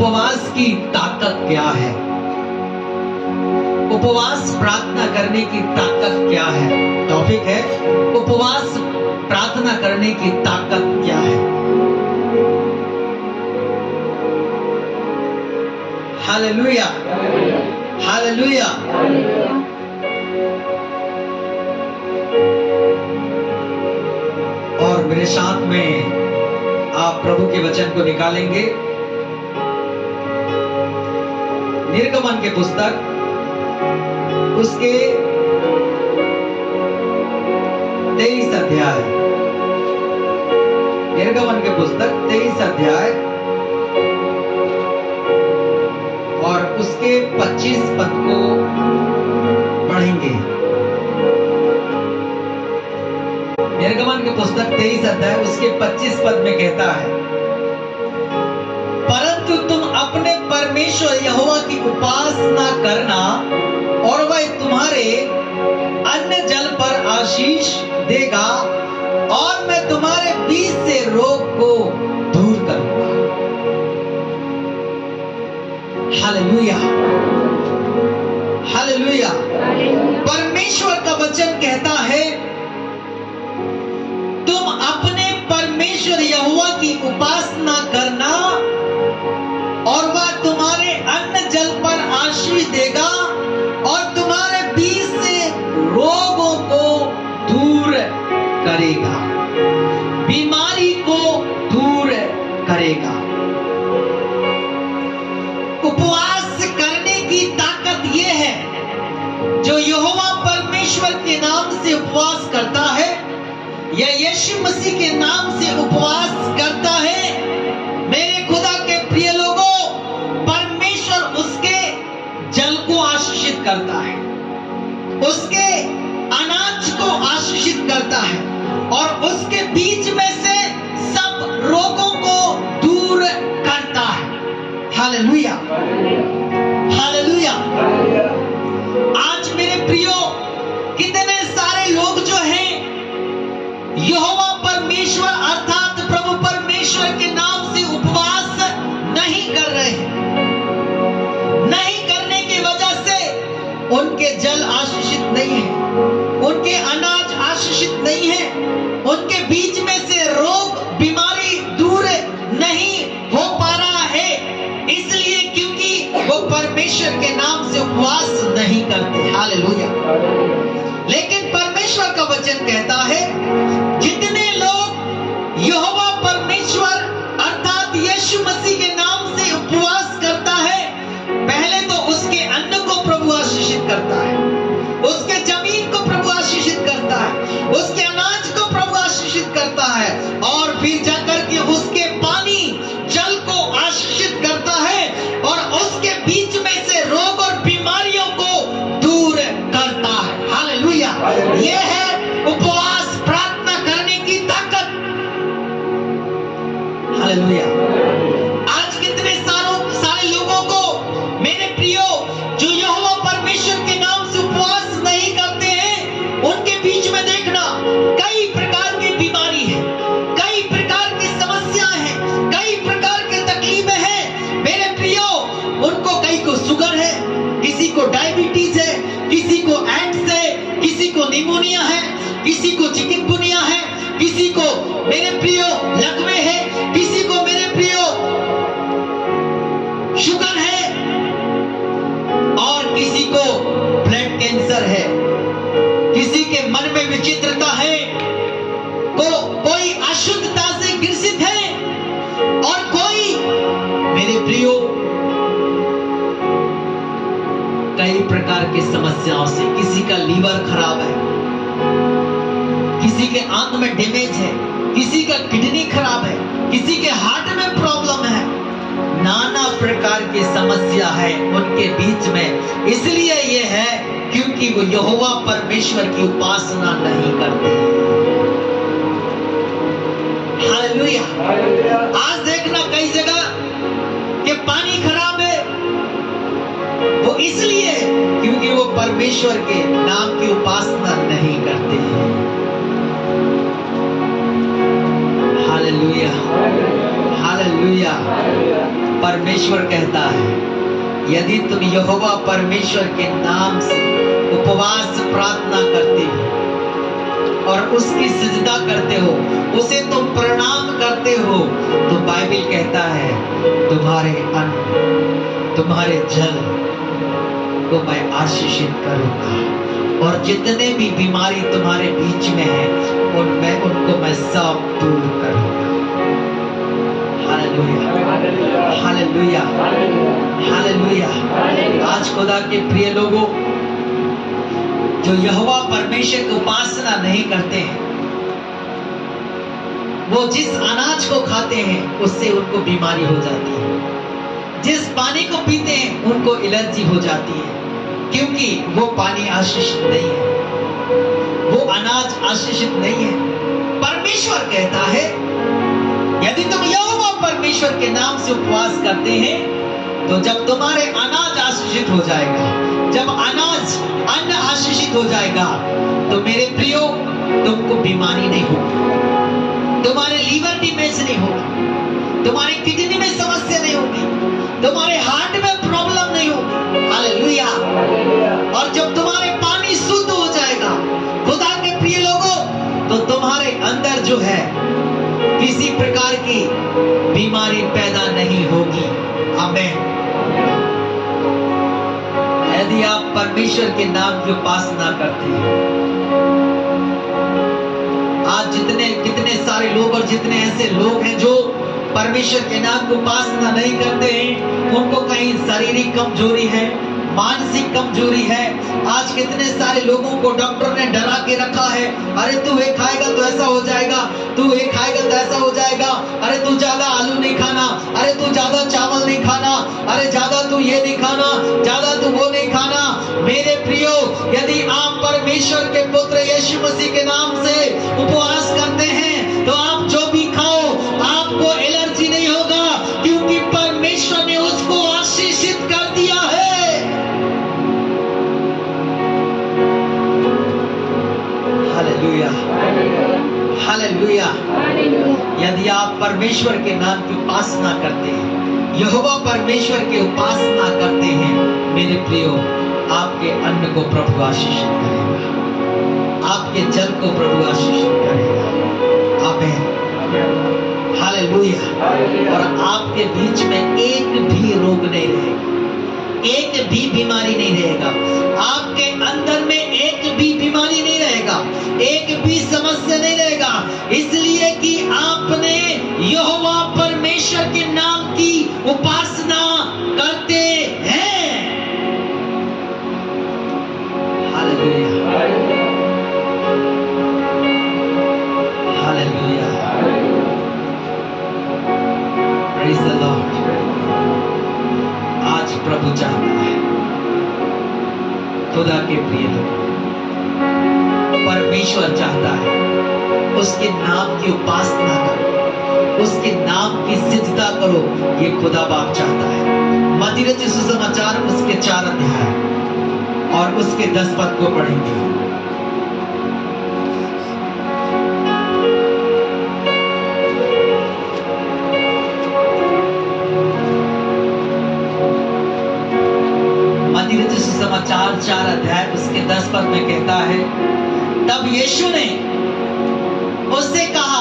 उपवास की ताकत क्या है, उपवास प्रार्थना करने की ताकत क्या है। टॉपिक है उपवास प्रार्थना करने की ताकत क्या है। Hallelujah, hallelujah. और मेरे साथ में आप प्रभु के वचन को निकालेंगे। निर्गमन के पुस्तक उसके 23 अध्याय, निर्गमन के पुस्तक 23 अध्याय और उसके 25 पद को पढ़ेंगे। निर्गमन के पुस्तक 23 अध्याय उसके 25 पद में कहता है, परंतु तुम अपने परमेश्वर यहोवा की उपासना करना और वह तुम्हारे अन्न जल पर आशीष देगा और मैं तुम्हारे बीच से रोग को दूर करूंगा। Hallelujah, hallelujah. परमेश्वर का वचन कहता है तुम अपने परमेश्वर यहोवा की उपासना करना और वह तुम्हारे अन्न जल पर आशीष देगा और तुम्हारे बीच से रोगों को दूर करेगा, बीमारी को दूर करेगा। उपवास करने की ताकत यह है, जो यहोवा परमेश्वर के नाम से उपवास करता है या यीशु मसीह के नाम से उपवास करता है, मेरे खुदा के प्रिय लोगों, परमेश्वर उसके जल को आशीषित करता है, उसके अनाज को आशीषित करता है और उसके बीच में से सब रोगों को दूर करता है। Hallelujah, hallelujah. आज मेरे प्रियो, कितने सारे लोग जो हैं यहोवा परमेश्वर अर्थात प्रभु परमेश्वर के नाम से उपवास नहीं कर रहे हैं। नहीं करने की वजह से उनके जल आशीषित नहीं है, उनके अनाज आशीषित नहीं है, उनके बीच में से रोग बीमारी दूर नहीं हो पा रहा है, इसलिए क्योंकि वो परमेश्वर के नाम से उपवास नहीं करते। हालेलुया। लेकिन परमेश्वर का वचन कहता है जितने लोग यहोवा परमेश्वर अर्थात यीशु मसीह के नाम से उपवास करता है, पहले तो उसके अन्न को प्रभु आशीषित करता है, उसके जमीन को प्रभु आशीषित करता है, उसके अनाज को प्रभु आशीषित करता है और फिर जाकर के उसके पानी जल को आशीषित करता है और उसके बीच में से रोग और बीमारियों को दूर करता है। हालेलुया। यह है उपवास प्रार्थना करने की ताकत। हालेलुया। आज कितने सारे लोगों को मेरे प्रियो, जो यहोवा परमेश्वर के नाम से उपवास नहीं करते हैं, उनके बीच में देखना कई प्रकार की बीमारी है, कई प्रकार की समस्याएं हैं, कई प्रकार की तकलीफें हैं। मेरे प्रियो, उनको कई को शुगर है, किसी को डायबिटीज है, किसी को एड्स है, किसी को निमोनिया है, किसी को चिकनगुनिया है, किसी को मेरे प्रियो लकवे है, किसी को मेरे प्रियो शुगर है और किसी को ब्लड कैंसर है, किसी के मन में विचित्रता है, कोई अशुद्धता से ग्रसित है और कोई मेरे प्रियो कई प्रकार की समस्याओं से, किसी का लीवर खराब है, किसी के आंत में डैमेज है, किसी का किडनी खराब है, किसी के हार्ट में प्रॉब्लम है, नाना प्रकार की समस्या है उनके बीच में। इसलिए ये है क्योंकि वो यहोवा परमेश्वर की उपासना नहीं करते। हालेलुया। आज देखना कई जगह कि पानी खराब है, वो इसलिए क्योंकि वो परमेश्वर के नाम की उपासना नहीं करते हैं। Hallelujah, hallelujah. परमेश्वर कहता है, यदि तुम यहोवा परमेश्वर के नाम से उपवास प्रार्थना करते हो और उसकी सिजदा करते हो, उसे तुम प्रणाम करते हो, तो बाइबल कहता है तुम्हारे अन्न, तुम्हारे जल को मैं आशीषित करूंगा, और जितने भी बीमारी तुम्हारे बीच में है उनको मैं सब दूर करूंगा। Hallelujah, hallelujah, hallelujah. आज खुदा के प्रिय लोगों, जो यहोवा परमेश्वर की उपासना नहीं करते हैं, वो जिस अनाज को खाते हैं उससे उनको बीमारी हो जाती है, जिस पानी को पीते हैं उनको एलर्जी हो जाती है, क्योंकि वो पानी आशीषित नहीं है, वो अनाज आशीषित नहीं है। परमेश्वर कहता है, यदि तुम यहोवा परमेश्वर के नाम से उपवास करते हैं, तो जब तुम्हारे अनाज आशीषित हो जाएगा, जब अन्न आशीषित हो जाएगा, तो मेरे प्रियो तुमको बीमारी नहीं होगी, तुम्हारे लीवर डैमेज नहीं होगा, तुम्हारे किडनी में समस्या नहीं होगी, तुम्हारे हार्ट में प्रॉब्लम नहीं होगी। हालेलुया। और जब तुम्हारे पानी शुद्ध हो जाएगा, खुदा के प्रिय लोगों, तो तुम्हारे अंदर जो है किसी प्रकार की बीमारी पैदा नहीं होगी। आमीन। यदि आप परमेश्वर के नाम की उपासना करते हैं, आज कितने सारे लोग और जितने ऐसे लोग हैं जो परमेश्वर के नाम की उपासना नहीं करते हैं, उनको कहीं शारीरिक कमजोरी है, मानसिक कमजोरी है। आज कितने सारे लोगों को डॉक्टर ने डरा के रखा है, अरे तू ये खाएगा तो ऐसा हो जाएगा, तू ये खाएगा तो ऐसा हो जाएगा, अरे तू ज्यादा आलू नहीं खाना, अरे तू ज्यादा चावल नहीं खाना, अरे ज्यादा तू ये नहीं खाना, ज्यादा तू वो नहीं खाना। मेरे प्रियो, यदि आप परमेश्वर के पुत्र यीशु मसीह के नाम से उपवास करते हैं, तो आप जो भी खाओ आपको एलर्जी नहीं होगा, क्योंकि परमेश्वर ने उसको आशीषित कर दिया है। Hallelujah, hallelujah. यदि आप परमेश्वर के नाम की उपासना करते हैं, यहोवा परमेश्वर की उपासना करते हैं, मेरे प्रियो, आपके अन्न को प्रभु आशीषित करेगा, आपके जल को प्रभु आशीषित करेगा। आमीन, हालेलुया। और आपके बीच में एक भी रोग नहीं रहेगा, एक भी बीमारी नहीं रहेगा, आपके अंदर में एक भी बीमारी नहीं रहेगा, एक भी समस्या नहीं रहेगा, इसलिए कि आपने यहोवा परमेश्वर के नाम की उपासना करते हैं। Hallelujah, hallelujah, praise the Lord. आज प्रभु चाहता है, खुदा के प्रिय लोग, परमेश्वर चाहता है उसके नाम की उपासना करो, उसके नाम की सिजदा करो। ये खुदा बाप चाहता है। मत्ती रचित सुसमाचार उसके 4 अध्याय और उसके 10 पद को पढ़ेंगे। मत्ती रचित सुसमाचार 4 अध्याय उसके 10 पद में कहता है, तब यीशु ने उससे कहा,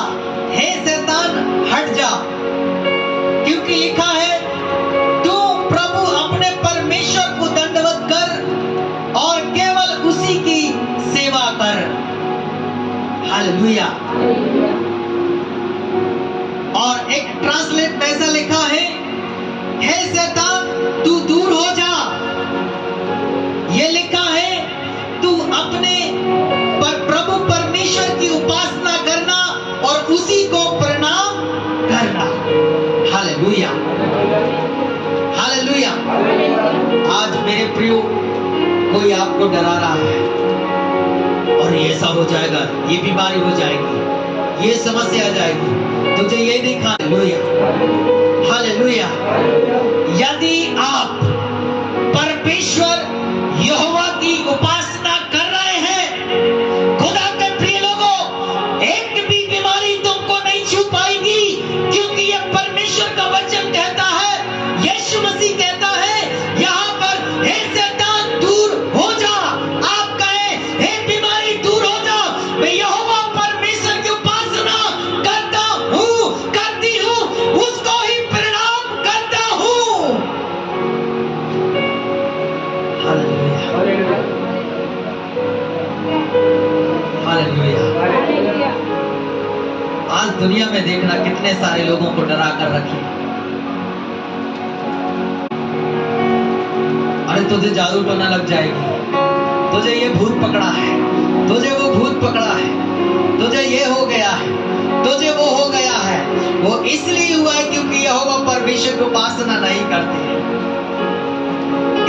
हे शैतान हट जा, क्योंकि लिखा है, तू प्रभु अपने परमेश्वर को दंडवत कर और केवल उसी की सेवा कर। हालेलुया। और एक ट्रांसलेट में ऐसा लिखा है, हे शैतान तू दूर हो जा। ये लिखा है, तू अपने प्रभु परमेश्वर की उपासना करना और उसी को प्रणाम करना। Hallelujah, hallelujah. आज मेरे प्रियो, कोई आपको डरा रहा है और ये ऐसा हो जाएगा, ये बीमारी हो जाएगी, ये समस्या आ जाएगी, तुझे ये नहीं खाना। Hallelujah, hallelujah. यदि आप परमेश्वर यहोवा की उपासना कर रहे हैं, खुदा के प्रिय लोगों, एक भी बीमारी तुमको नहीं छू पाएगी, क्योंकि यह परमेश्वर का वचन कहता है, में देखना कितने सारे लोगों को डरा कर रखे। अरे तुझे जादू टोना लग जाएगी, तुझे ये भूत पकड़ा है, तुझे वो भूत पकड़ा है, तुझे ये हो गया है, तुझे वो हो गया है। वो इसलिए हुआ है क्योंकि यहोवा परमेश्वर को उपासना नहीं करते हैं।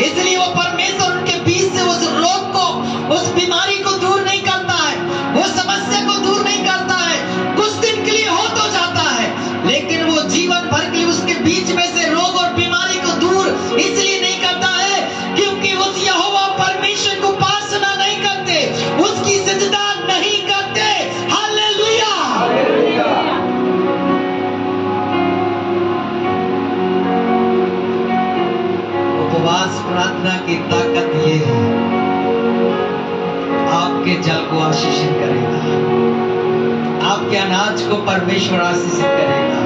इसलिए वो परमेश्वर उनके बीच से उस रोग को, उस बीमारी को दूर नहीं करता है, वो समस्या को दूर नहीं करता है। कुछ दिन के लिए हो तो जाता है, लेकिन वो जीवन भर के लिए उसके बीच में से रोग और बीमारी को दूर इसलिए नहीं करता है क्योंकि उस यहोवा परमेश्वर को उपासना नहीं करते, उसकी सजदा नहीं करते। हालेलुया। उपवास प्रार्थना की ताकत ये है, आपके जल को आशीषित करेगा, आपके अनाज को परमेश्वर आशीषित करेगा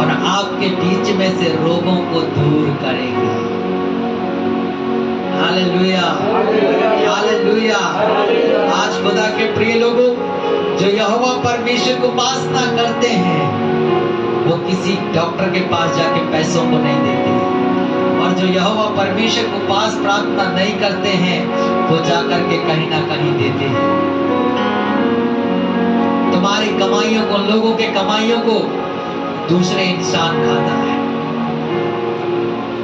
और आपके बीच में से रोगों को दूर करेगा। Hallelujah, hallelujah. आज खुदा के प्रिय लोगों, जो यहोवा परमेश्वर को उपासना करते हैं, वो किसी डॉक्टर के पास जाके पैसों को नहीं देते, और जो यहोवा परमेश्वर को उपास प्रार्थना नहीं करते हैं, वो जाकर के कहीं ना कहीं देते हैं। तुम्हारी कमाइयों को, लोगों के कमाइयों को दूसरे इंसान खाता है।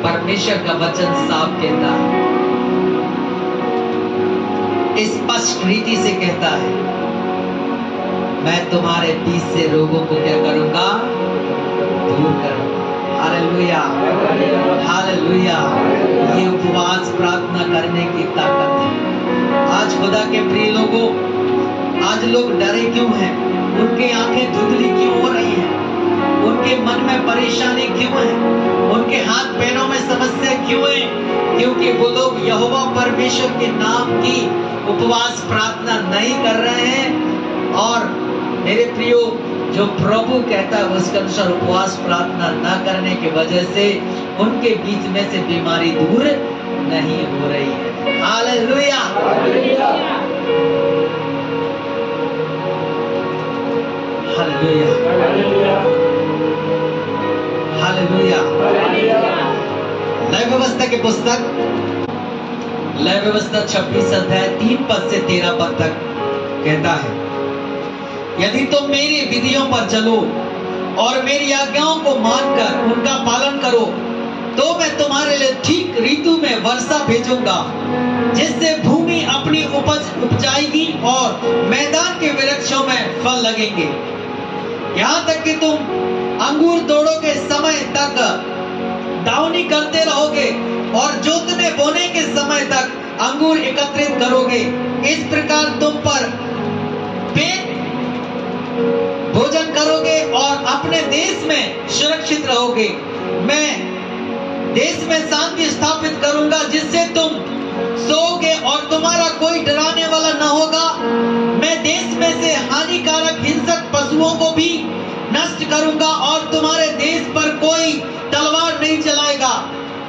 परमेश्वर का वचन साफ कहता है, स्पष्ट रीति से कहता है, मैं तुम्हारे बीच से रोगों को क्या करूंगा? दूर करूंगा। Hallelujah, hallelujah. ये उपवास प्रार्थना करने की ताकत है। आज खुदा के प्रिय लोगों, आज लोग डरे क्यों हैं? उनकी आंखें धुंधली क्यों हो रही हैं? उनके मन में परेशानी क्यों है? उनके हाथ पैरों में समस्या क्यों है? क्योंकि वो लोग यहोवा परमेश्वर के नाम की उपवास प्रार्थना नहीं कर रहे हैं। और मेरे प्रियो, जो प्रभु कहता है उसके अनुसार उपवास प्रार्थना न करने की वजह से उनके बीच में से बीमारी दूर नहीं हो रही है। Hallelujah, hallelujah, hallelujah. लय व्यवस्था की पुस्तक, लय व्यवस्था 26 अध्याय 3 पद से 13 पद तक कहता है, यदि तुम मेरी विधियों पर चलो और मेरी आज्ञाओं को मानकर उनका पालन करो, तो मैं तुम्हारे लिए ठीक ऋतु में वर्षा भेजूंगा, जिससे भूमि अपनी उपज उपजाएगी और मैदान के वृक्षों में फल लगेंगे। यहाँ तक कि तुम अंगूर तोड़ो के समय तक दावनी करते रहोगे और जोतने बोने के समय तक अंगूर एकत्रित करोगे। इस प्रकार तुम पर पेट भोजन करोगे और अपने देश में सुरक्षित रहोगे। मैं देश में शांति स्थापित करूंगा, जिससे तुम सोओगे और तुम्हारा कोई डराने वाला न होगा। मैं देश में से हानिकारक हिंसक पशुओं को भी नष्ट करूंगा और तुम्हारे देश पर कोई तलवार नहीं चलाएगा,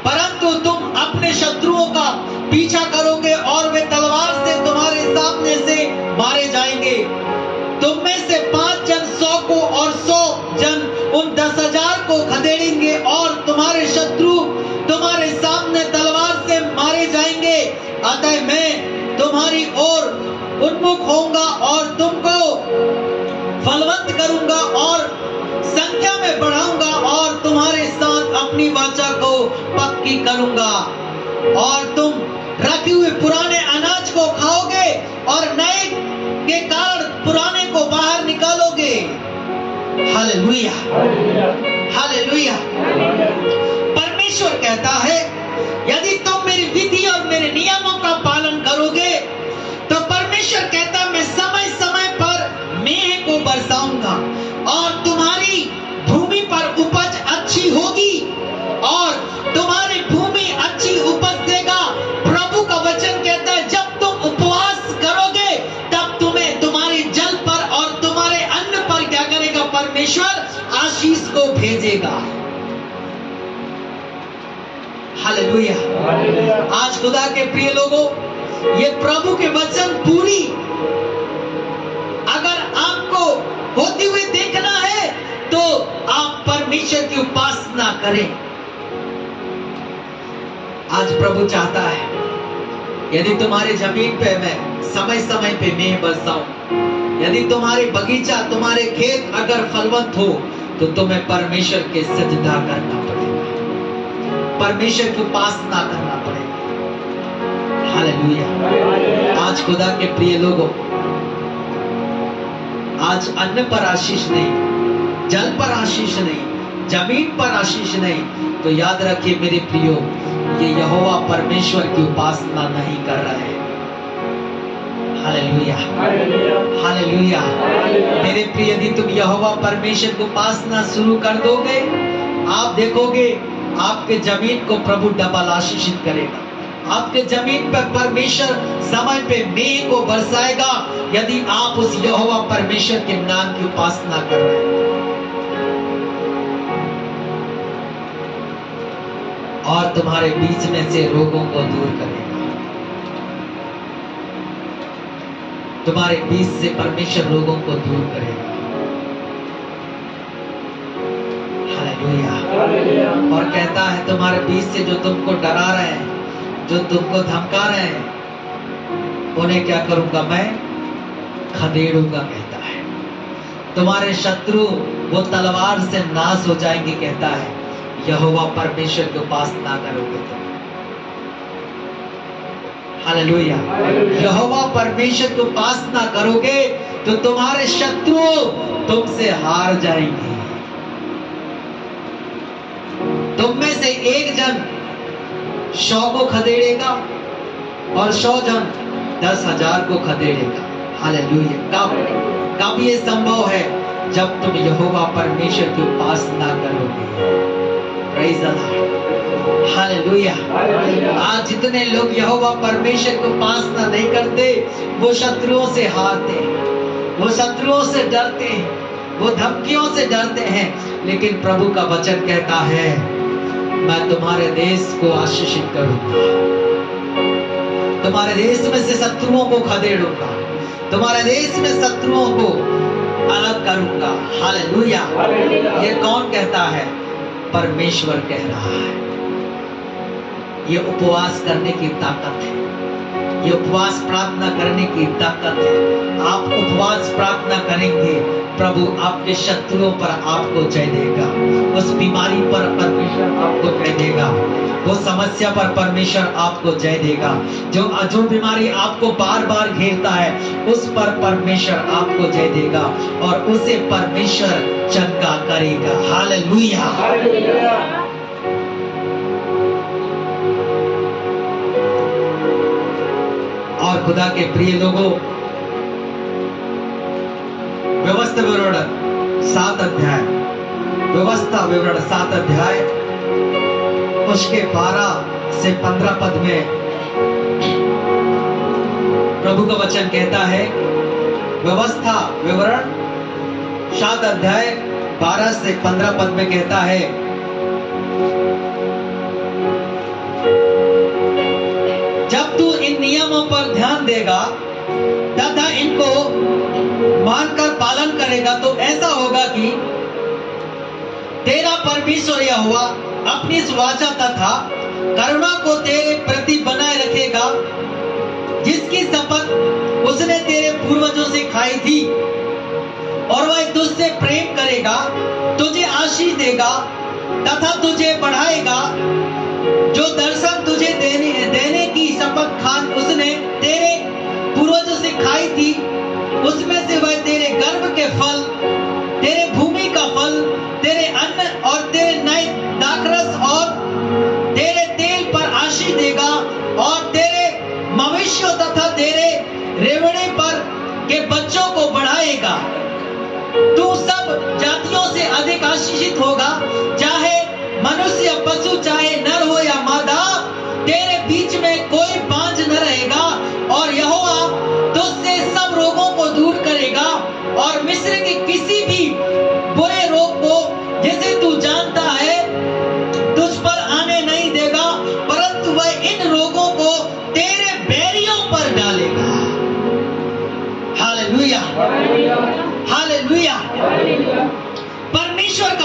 परंतु तुम अपने शत्रुओं का पीछा करोगे और वे तलवार से तुम्हारे सामने से मारे जाएंगे। तुम में से 5 जन 100 को और 100 जन उन 10,000 को खदेड़ेंगे और तुम्हारे शत्रु तुम्हारे सामने तलवार से मारे जाएंगे। अतः मैं तुम्हारी ओर उन्मुख होऊंगा और तुमको फलवंत करूंगा और संख्या में बढ़ाऊंगा और तुम्हारे साथ अपनी वाचा को पक्की करूंगा, और तुम रखे हुए पुराने अनाज को खाओगे और नए के कारण पुराने को बाहर निकालोगे। Hallelujah, hallelujah. परमेश्वर कहता है, यदि तुम मेरी विधि और मेरे नियमों का पालन करोगे, तो परमेश्वर कहता, मैं समय समय पर मेघ को बरसाऊंगा और तुम्हारी भूमि पर उपज अच्छी होगी और तुम्हारी भूमि अच्छी उपज देगा। प्रभु का वचन कहता है, जब तुम उपवास करोगे तब तुम्हें तुम्हारी जल पर और तुम्हारे अन्न पर क्या करेगा? परमेश्वर आशीष को भेजेगा। हालेलुया। आज खुदा के प्रिय लोगों, ये प्रभु के वचन पूरी अगर आपको होती हुई देखना है तो आप परमेश्वर की उपासना करें। आज प्रभु चाहता है यदि तुम्हारे जमीन पे मैं समय समय पे मेघ बरसाऊं, यदि तुम्हारे बगीचा तुम्हारे खेत अगर फलवंत हो तो तुम्हें परमेश्वर के सजदा करना पड़ेगा, परमेश्वर की उपासना करना पड़ेगा। हालेलुया। आज खुदा के प्रिय लोगों, आज अन्न पर आशीष नहीं, जल पर आशीष नहीं, जमीन पर आशीष नहीं, तो याद रखिए मेरे प्रियो, ये यहोवा परमेश्वर की उपासना नहीं कर रहे। Hallelujah, hallelujah. मेरे प्रिय, यदि तुम यहोवा परमेश्वर की उपासना शुरू कर दोगे, आप देखोगे आपके जमीन को प्रभु डबल आशीषित करेगा। आपके जमीन पर परमेश्वर समय पे मेघ को बरसाएगा यदि आप उस यहोवा परमेश्वर के नाम की उपासना कर रहे हैं। और तुम्हारे बीच में से रोगों को दूर करेगा। तुम्हारे बीच से परमेश्वर रोगों को दूर करेगा। हालेलुया। और कहता है तुम्हारे बीच से जो तुमको डरा रहे हैं, जो तुमको धमका रहे हैं, उन्हें क्या करूंगा मैं? खदेड़ूंगा, कहता है। तुम्हारे शत्रु वो तलवार से नाश हो जाएंगे, कहता है। यहोवा परमेश्वर की उपासना करोगे तुम। हालेलुया। यहोवा परमेश्वर की उपासना करोगे तो तुम्हारे शत्रु तुमसे हार जाएंगे। तुम में से एक जन 100 को खदेड़ेगा और 100 जन 10,000 को खदेड़ेगा। हालेलुया। कब ये संभव है? जब तुम यहोवा परमेश्वर की उपासना करोगे। Praise the Lord. हालेलुया। आज जितने लोग यहोवा परमेश्वर की उपासना नहीं करते, वो शत्रुओं से हारते हैं, वो शत्रुओं से डरते हैं, वो धमकियों से डरते हैं। लेकिन प्रभु का वचन कहता है, मैं तुम्हारे देश को आशीषित करूंगा, तुम्हारे देश में से शत्रुओं को खदेड़ूंगा, तुम्हारे देश में शत्रुओं को अलग करूंगा। हालेलुया। ये कौन कहता है? परमेश्वर कह रहा है। ये उपवास करने की ताकत है, ये उपवास प्रार्थना करने की ताकत है। आप उपवास प्रार्थना करेंगे, प्रभु आपके शत्रुओं पर आपको जय देगा। उस बीमारी पर परमेश्वर आपको जय देगा, वो समस्या पर परमेश्वर आपको जय देगा। जो बीमारी आपको बार बार घेरता है, उस पर परमेश्वर आपको जय देगा और उसे परमेश्वर चंगा करेगा। हालेलुया। और खुदा के प्रिय लोगों, व्यवस्था विवरण 7 अध्याय, व्यवस्था विवरण 7 अध्याय उसके 12 से 15 पद में प्रभु का वचन कहता है। व्यवस्था विवरण 7 अध्याय 12 से 15 पद में कहता है, जब तू इन नियमों पर ध्यान देगा तथा इनको मानकर पालन करेगा तो ऐसा होगा कि तेरा परमेश्वर यहोवा अपनी इस वाचा तथा करुणा को तेरे प्रति बनाए रखेगा, जिसकी शपथ उसने तेरे पूर्वजों से खाई थी, और वह तुझसे प्रेम करेगा, तुझे आशीष देगा तथा तुझे बढ़ाएगा। जो दर्शन तुझे देने की शपथ खान उसने तेरे पूर्वजों से खाई थी, उसमें से वह तेरे गर्भ के फल, तेरे भूमि का फल, तेरे अन्न और तेरे नए दाखरस और तेरे तेल पर आशीष देगा, और तेरे मवेशियों तथा तेरे रेवड़े पर के बच्चों को बढ़ाएगा। तू सब जातियों से अधिक आशीषित होगा, चाहे मनुष्य पशु, चाहे नर हो या मादा, तेरे बीच में कोई बांझ न रहेगा। और यहोवा तुझसे सब रोगों को दूर करेगा और मिस्र के किसी भी बुरे रोग को, जिसे तू जानता है, तुझ पर आने नहीं देगा, परंतु वह इन रोगों को तेरे बैरियों पर डालेगा। Hallelujah, hallelujah.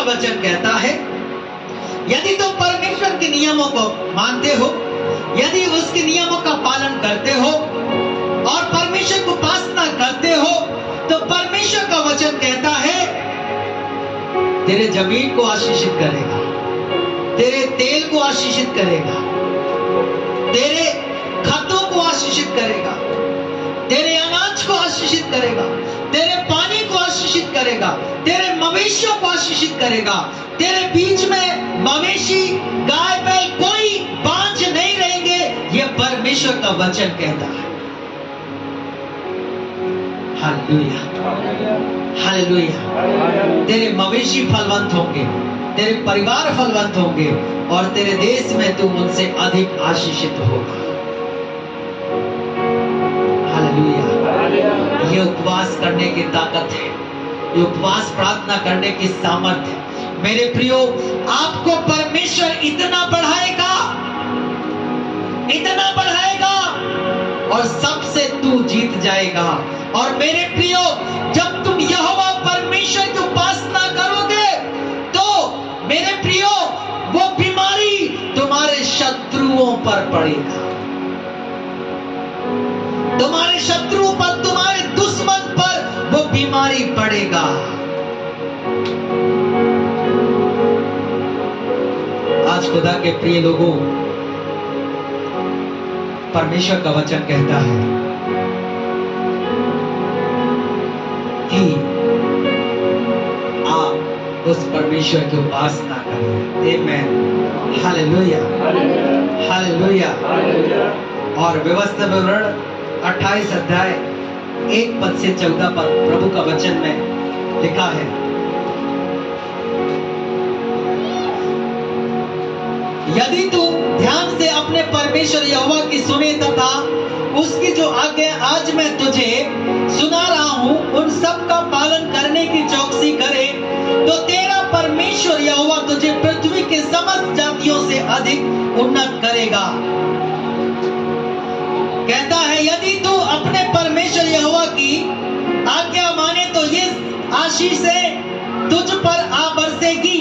वचन कहता है, यदि तुम परमेश्वर के नियमों को मानते हो, यदि उसके नियमों का पालन करते हो और परमेश्वर को उपासना करते हो, तो परमेश्वर का वचन कहता है तेरे जमीन को आशीषित करेगा, तेरे तेल को आशीषित करेगा, तेरे खतों को आशीषित करेगा, तेरे अनाज को आशीषित करेगा, तेरे पानी को आशीषित करेगा, तेरे मवेशियों को आशीषित करेगा, तेरे बीच में मवेशी गाय बैल कोई बांझ नहीं रहेंगे। यह परमेश्वर का वचन कहता है। Hallelujah, hallelujah. तेरे मवेशी फलवंत होंगे, तेरे परिवार फलवंत होंगे और तेरे देश में तू उनसे अधिक आशीषित होगा। हालेलुया। ये उपवास करने की ताकत है, ये उपवास प्रार्थना करने की सामर्थ्य है। मेरे प्रियो, आपको परमेश्वर इतना बढ़ाएगा, इतना बढ़ाएगा और सबसे तू जीत जाएगा। और मेरे प्रियो, जब तुम यहोवा परमेश्वर की उपासना करोगे तो मेरे प्रियो, वो बीमारी तुम्हारे शत्रुओं पर पड़ेगा, तुम्हारे शत्रुओं पर, तुम्हारे दुश्मन पर वो बीमारी पड़ेगा। आज खुदा के प्रिय लोगों, परमेश्वर का वचन कहता है कि आप उस परमेश्वर की उपासना करें। आमेन, हालेलुया, हालेलुया। और व्यवस्था विवरण 28 अध्याय 1 पद से 14 पद प्रभु का वचन में लिखा है, यदि तू ध्यान से अपने परमेश्वर यहोवा की सुने तथा उसकी जो आज्ञा आज मैं तुझे सुना रहा हूं उन सब का पालन करने की चौकसी करे, तो तेरा परमेश्वर यहोवा तुझे पृथ्वी के समस्त जातियों से अधिक उन्नत करेगा। कहता है, यदि तू अपने परमेश्वर यहोवा की आज्ञा माने तो ये आशीष से तुझ पर आ बरसेगी।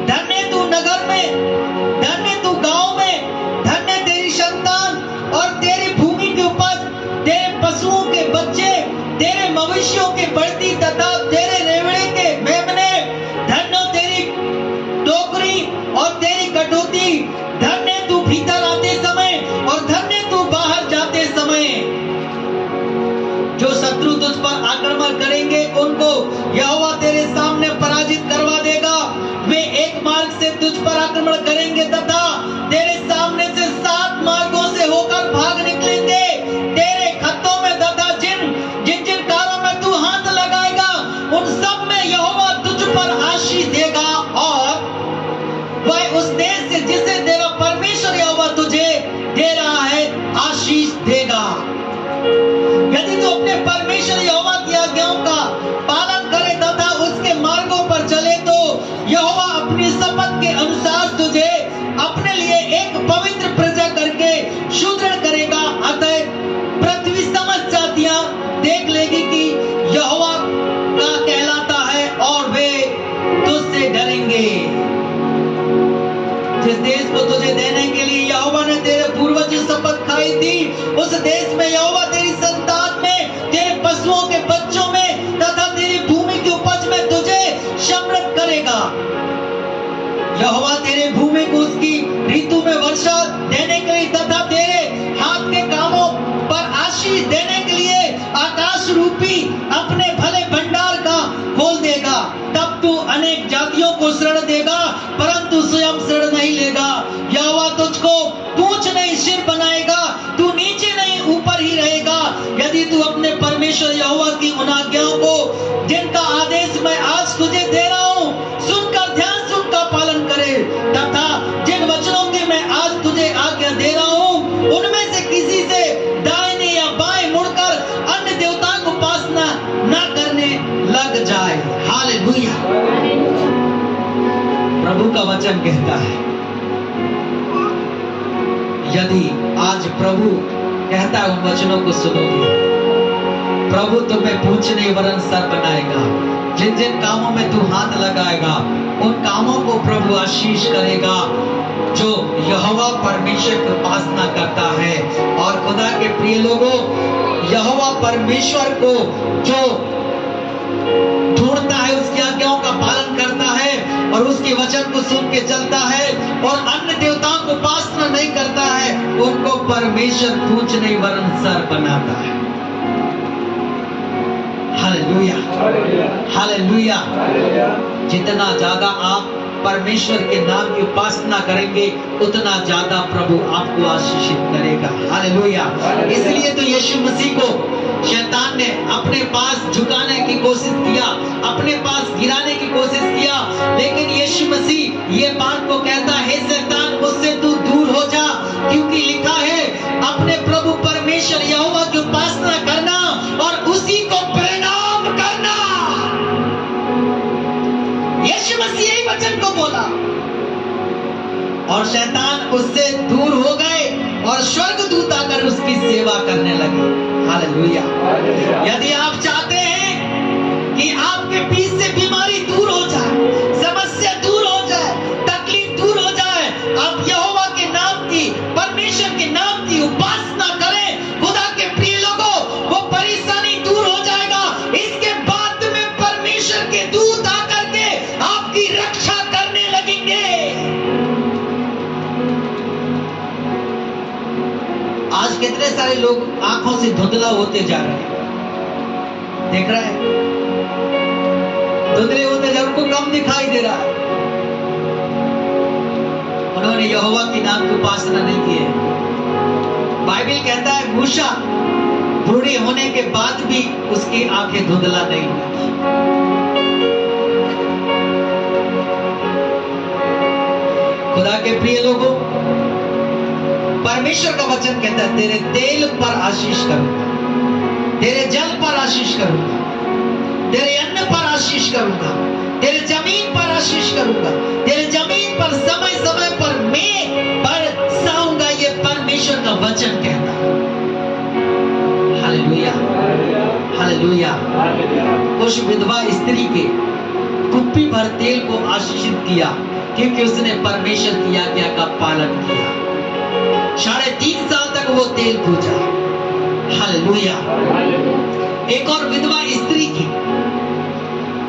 धन्य तू नगर में, धन्य तू गांव में, धन्य तेरी संतान और तेरी भूमि की उपज, तेरे पशुओं के बच्चे, तेरे मवेशियों के बढ़ती तथा तेरे रेवड़े के मेमने। धन्य तेरी टोकरी और तेरी कटोती, धन्य तू भीतर आते समय और धन्य तू बाहर जाते समय। जो शत्रु तुझ पर आक्रमण करेंगे उनको यहोवा तेरे सामने पराजित करवा देगा। वे एक मार्ग से तुझ पर आक्रमण करेंगे तथा तेरे सामने से 7 मार्गों से होकर भाग निकलेंगे। तेरे खतों में तथा जिन कारों में तू हाथ लगाएगा उन सब में यहोवा तुझ पर आशीष देगा और वह उस देश से जिसे तेरा परमेश्वर यहोवा तुझे दे रहा है आशीष देगा। यदि तू अपने परमेश्वर यहोवा की आज्ञाओं का पालन करे तथा उसके मार्गों पर चले तो यहोवा अपनी शपथ के अनुसार तुझे अपने लिए एक पवित्र प्रजा करके सुदृढ़ करेगा। अतः पृथ्वी समस्त जातियां देख लेगी कि यहोवा का कहलाता है और वे तुझसे डरेंगे। जिस देश को तुझे देने के लिए यहोवा ने तेरे पूर्वज शपथ खाई थी, उस देश में यहोवा तेरी संतान में, तेरे पशुओं के बच्चों में तथा तेरी भूमि की उपज में तुझे समृद्ध करेगा। यहोवा तेरे भूमि को उसकी ऋतु में वर्षा देने के लिए तथा तेरे हाथ के कामों पर आशीष देने के लिए आकाश रूपी अपने भले भंडार का खोल देगा। तब तू अनेक जातियों को शरण देगा परंतु स्वयं शरण नहीं लेगा। यहोवा तुझको पूंछ नहीं सिर बनाएगा, तू नीचे नहीं ऊपर ही रहेगा। यदि तू अपने परमेश्वर यहोवा की उन आज्ञाओं को जिनका आदेश मैं आज तुझे दे रहा हूं सुनकर ध्यान सुनकर पालन करे तथा जिन वचनों की मैं आज तुझे आज्ञा दे रहा हूं उनमें से किसी से दाहिने या बाएं मुड़कर अन्य देवताओं को उपासना न करने लग जाए। हालेलुया। प्रभु का वचन कहता है, यदि आज प्रभु कहता है उन वचनों को सुनोगे, प्रभु तुम्हें पूंछ नहीं वरन सर बनाएगा। जिन जिन कामों में तू हाथ लगाएगा उन प्रभु आशीष करेगा जो यहोवा परमेश्वर की उपासना करता है। और खुदा के प्रिय लोगों, यहोवा परमेश्वर को जो ढूंढता है, उसकी आज्ञाओं का पालन करता है और उसके वचन को सुन के चलता है और अन्य देवताओं को उपासना नहीं करता है, उनको परमेश्वर पूछ नहीं वरन सर बनाता है। Hallelujah, hallelujah. जितना ज्यादा आप परमेश्वर के नाम की उपासना करेंगे उतना ज्यादा प्रभु आपको आशीषित करेगा। हालेलुया। इसलिए तो यीशु मसीह को शैतान ने अपने पास झुकाने की कोशिश किया, अपने पास गिराने की कोशिश किया, लेकिन यीशु मसीह ये बात को कहता है, शैतान मुझसे तू दूर हो जा, क्योंकि लिखा है अपने प्रभु परमेश्वर यहोवा की उपासना करना और उसी को प्रणाम करना। यीशु मसीह यही वचन को बोला और शैतान उससे दूर हो गए और स्वर्गदूत आकर उसकी सेवा करने लगे। हालेलुया। यदि आप चाहते हैं कि आपके बीच से बीमारी दूर हो जाए, समस्या दूर हो जाए, तकलीफ दूर हो जाए, आप यहोवा के नाम की, परमेश्वर के नाम की उपासना करें। खुदा के प्रिय लोगों, वो परेशानी दूर हो जाएगा। इसके बाद में परमेश्वर के दूत आकर के आपकी रक्षा करने लगेंगे। आज कितने सारे लोग आंखों से धुंधला होते जा रहे हैं, देख रहे हैं, धुंधले होते जा रहे, उनको कम दिखाई दे रहा है। उन्होंने यहोवा के नाम की उपासना नहीं की है। बाइबल कहता है मूसा बूढ़े होने के बाद भी उसकी आंखें धुंधला नहीं हुई। खुदा के प्रिय लोगों, परमेश्वर का वचन कहता है तेरे तेल पर आशीष करूंगा, तेरे जल पर आशीष करूंगा, तेरे अन्न पर आशीष करूंगा, तेरे जमीन पर आशीष करूंगा, तेरे जमीन पर समय समय पर मैं बरसाऊंगा। ये परमेश्वर का वचन कहता है। Hallelujah, hallelujah. उस विधवा स्त्री के कुप्पी भर तेल को आशीषित किया क्योंकि उसने परमेश्वर की आज्ञा का पालन किया। 3.5 साल तक वो तेल पूजा। हालेलुया। एक और विधवा स्त्री की,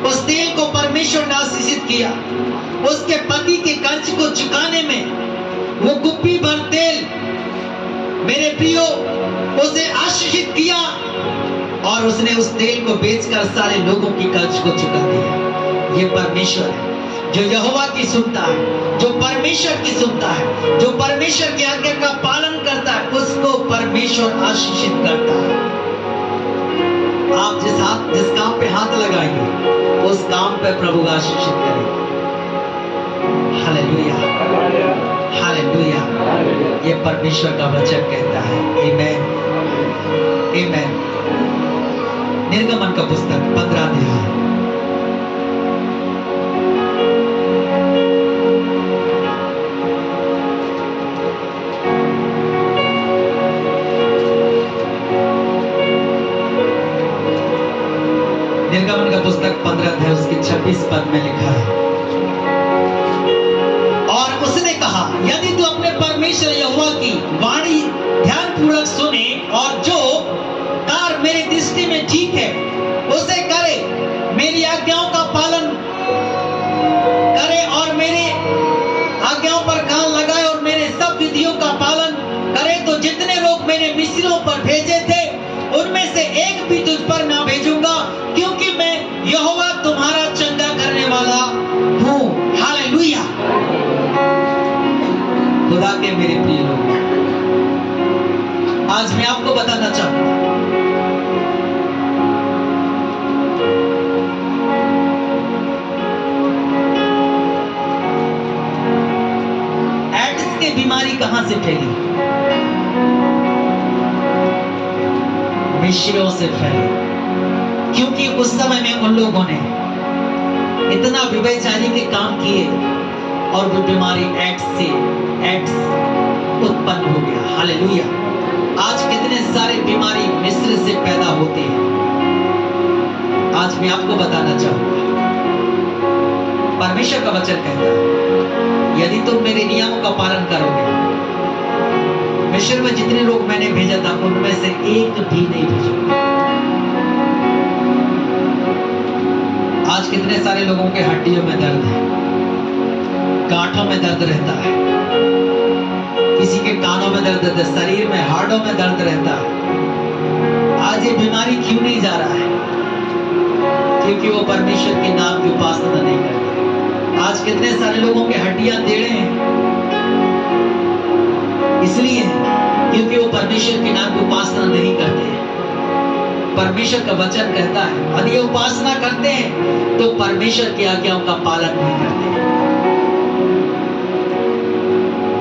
उस तेल को परमेश्वर ने आशीषित किया। उसके पति के कर्ज को चुकाने में वो कुप्पी भर तेल, मेरे प्रियो, उसे आशीषित किया और उसने उस तेल को बेचकर सारे लोगों की कर्ज को चुका दिया। ये परमेश्वर है जो यहोवा की सुनता है, जो परमेश्वर की सुनता है, जो परमेश्वर की आज्ञा का पालन करता है, उसको परमेश्वर आशीषित करता है। आप जिस काम पे हाथ लगाएंगे उस काम पे प्रभु आशीषित करेगा। Hallelujah, hallelujah. ये परमेश्वर का वचन कहता है। आमेन, आमेन। निर्गमन का पुस्तक 15 अध्याय। निर्गमन का पुस्तक 15 अध्याय उसके 26 पद में लिखा है, और उसने कहा यदि तू अपने परमेश्वर यहोवा की वाणी ध्यानपूर्वक सुने और जो कार्य मेरी दृष्टि में ठीक है उसे करे, मेरी आज्ञाओं का पालन करे और मेरे आज्ञाओं पर कान लगाए और मेरे सब विधियों का पालन करे, तो जितने लोग मैंने मिस्रियों पर भेजे थे उनमें से एक भी तुझ पर ना भेजूंगा, क्योंकि मैं यहोवा तुम्हारा चंगा करने वाला हूं। हालेलुया। खुदा के मेरे प्रिय लोग, आज मैं आपको बताना चाहूंगा, एड्स की बीमारी कहां से फैली? मिस्रियों से फैली, क्योंकि उस समय में उन लोगों ने इतना व्यभिचारी के काम किए और वो बीमारी एड्स उत्पन्न हो गया। हालेलुया। आज कितने सारे बीमारी मिस्र से पैदा होती है। आज मैं आपको बताना चाहूंगा, परमेश्वर का वचन कहता है यदि तुम मेरे नियमों का पालन करोगे। मिस्र में जितने लोग मैंने भेजा था उनमें से एक भी नहीं भेजा। आज कितने सारे लोगों के हड्डियों में दर्द है, गांठों में दर्द रहता है, किसी के कानों में दर्द रहता है, शरीर में हार्टों में दर्द रहता है। आज ये बीमारी क्यों नहीं जा रहा है? क्योंकि वो परमेश्वर के नाम की उपासना नहीं करते। आज कितने सारे लोगों के हड्डियां टेढ़े हैं, इसलिए क्योंकि वो परमेश्वर के नाम की उपासना नहीं करते हैं। परमेश्वर का वचन कहता है यदि ये उपासना करते हैं तो परमेश्वर की आज्ञाओं का पालन नहीं करते हैं।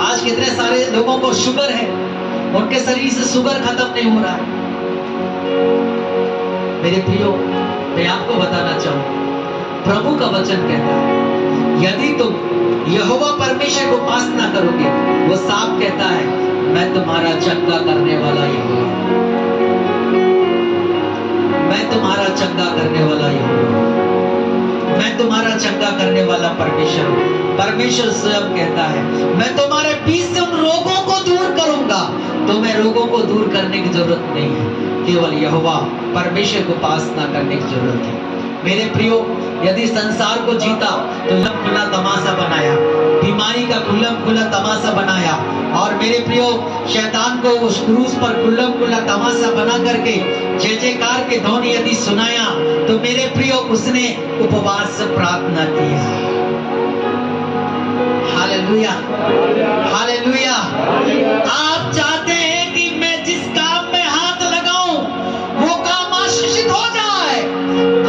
आज कितने सारे लोगों को शुगर है, उनके शरीर से शुगर खत्म नहीं हो रहा है। मेरे प्रियो, मैं आपको बताना चाहूं, प्रभु का वचन कहता है यदि तुम यहोवा परमेश्वर को उपासना करोगे, वो साफ कहता है मैं तुम्हारा चंगा करने वाला यहोवा, मैं तुम्हारा चंगा करने वाला यहोवा, मैं तुम्हारा चंगा करने वाला परमेश्वर हूं। परमेश्वर स्वयं कहता है मैं तुम्हारे बीच से उन रोगों को दूर करूंगा। तुम्हें रोगों को दूर करने की जरूरत नहीं है, केवल यहोवा परमेश्वर को उपासना करने की जरूरत है। मेरे प्रियो, यदि संसार को जीता तो खुला तमाशा बनाया, बीमारी का खुला तमाशा बनाया, और मेरे प्रियो शैतान को उस क्रूस पर खुला तमाशा बना करके जय जयकार के ध्वनि यदि सुनाया, तो मेरे प्रियो उसने उपवास से प्रार्थना किया। Hallelujah, hallelujah. आप चाहते हैं कि मैं जिस काम में हाथ लगाऊं वो काम आशीषित हो जाए,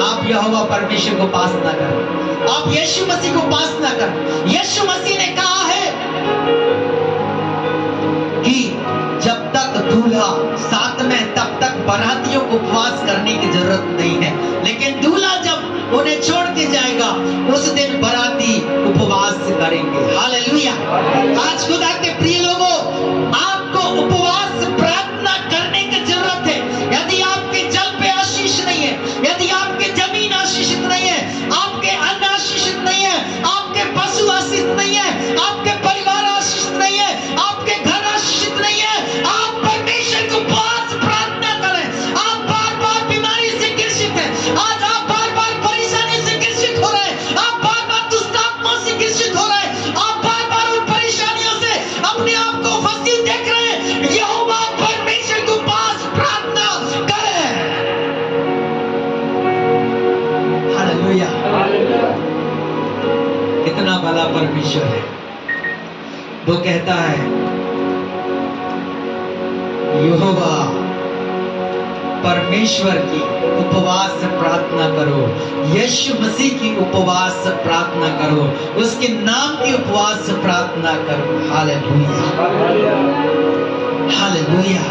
आप यहोवा परमेश्वर को उपासना करें, आप यीशु मसीह को उपासना करें। यीशु मसीह ने कहा है कि जब तक दूल्हा साथ में तब तक बारातियों को उपवास करने की जरूरत नहीं है, लेकिन दूल्हा जब उन्हें छोड़ के जाएगा उस दिन बाराती उपवास करेंगे। हालेलुया। आज खुदा के प्रिय लोगों, आपको उपवास प्रार्थना करने की जरूरत है। यदि आपके जल पे आशीष नहीं है, यदि आपकी जमीन आशीषित नहीं है, आपके अन्न आशीषित नहीं है, आपके पशु आशीषित नहीं है, आपके परिवार आशीषित नहीं है, आपके घर आशीषित नहीं है, आप परमेश्वर को उपवास प्रार्थना करें। आप बार बार बीमारी से ग्रसित हैं, आज आप बार बार परेशानी से ग्रसित हो रहे हैं, आप बार बार दुष्ट आत्मा से ग्रसित हो रहे हैं, आप बार बार उन परेशानियों से अपने आप को फंसी देख रहे हैं, यहोवा परमेश्वर को उपवास प्रार्थना करें। हालेलुया। कितना भला परमेश्वर है। वो कहता है यहोवा परमेश्वर की उपवास से प्रार्थना करो, यीशु मसीह की उपवास से प्रार्थना करो, उसके नाम की उपवास से प्रार्थना करो। Hallelujah, hallelujah,